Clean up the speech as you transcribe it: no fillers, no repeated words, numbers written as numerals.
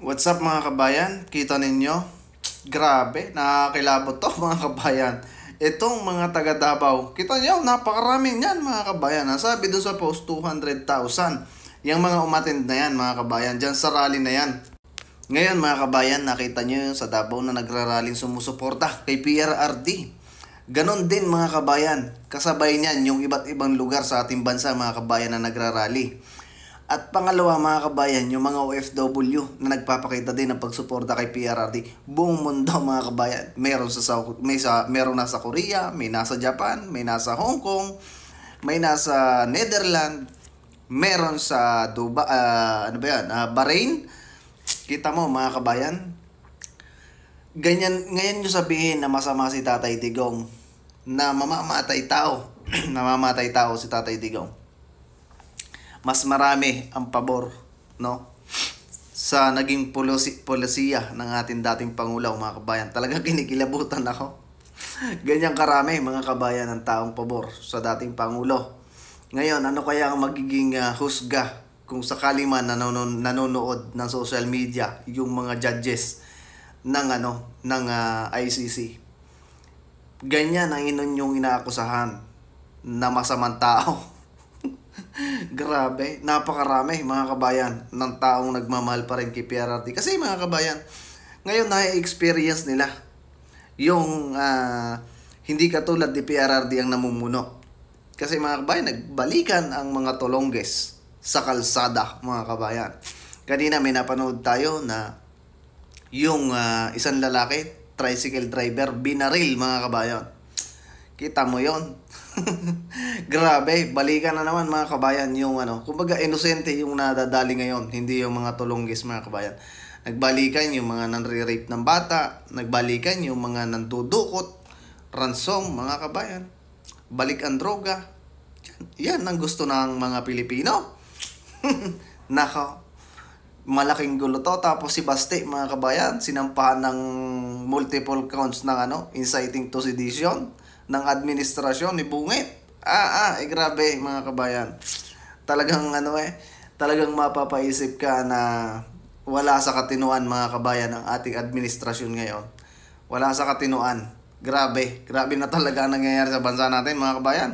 What's up mga kabayan? Kita ninyo? Grabe, nakakilabot to mga kabayan. Itong mga taga Davao, kita nyo, napakaraming yan mga kabayan. Nasabi doon sa post 200,000. Yung mga umattend na yan mga kabayan, dyan sa rally na yan. Ngayon mga kabayan, nakita nyo yung sa Davao na nagraraling sumusuporta kay PRRD. Ganon din mga kabayan, kasabay niyan yung iba't ibang lugar sa ating bansa mga kabayan na nagrarally. At pangalawa mga kabayan, yung mga OFW na nagpapakita din ng pagsuporta kay PRRD. Buong mundo mga kabayan. Meron nasa Korea, may nasa Japan, may nasa Hong Kong, may nasa Netherlands, meron sa Dubai, Bahrain. Kita mo mga kabayan, ganyan ngayon nyo sabihin na masama si Tatay Digong, na mamamatay tao, namamatay tao si Tatay Digong. Mas marami ang pabor, no, sa naging polisiya ng ating dating Pangulo mga kabayan. Talagang kinikilabutan ako. Ganyan karami mga kabayan ang taong pabor sa dating Pangulo. Ngayon, ano kaya ang magiging husga kung sakali man nanonood ng social media yung mga judges ng ICC? Ganyan ang yung inaakusahan na masamang tao. Grabe, napakarami mga kabayan ng taong nagmamahal pa rin kay PRRD. Kasi mga kabayan, ngayon na-experience nila yung hindi katulad ni PRRD ang namumuno. Kasi mga kabayan, nagbalikan ang mga tolongges sa kalsada mga kabayan. Kanina may napanood tayo na yung isang lalaki, tricycle driver, binaril mga kabayan. Kita mo yon. Grabe, balikan na naman mga kabayan yung kumbaga inosente yung nadadali ngayon, hindi yung mga tulonggis mga kabayan. Nagbalikan yung mga nanre-rape ng bata, nagbalikan yung mga nandudukot, ransom mga kabayan. Balik ang droga. Yan ang gusto ng mga Pilipino. Nako. Malaking gulo to. Tapos si Baste mga kabayan, sinampahan ng multiple counts ng inciting to sedition ng administrasyon ni Bungit. Grabe mga kabayan. Talagang talagang mapapaisip ka na wala sa katinuan mga kabayan ang ating administrasyon ngayon. Wala sa katinuan. Grabe na talaga ang nangyayari sa bansa natin mga kabayan.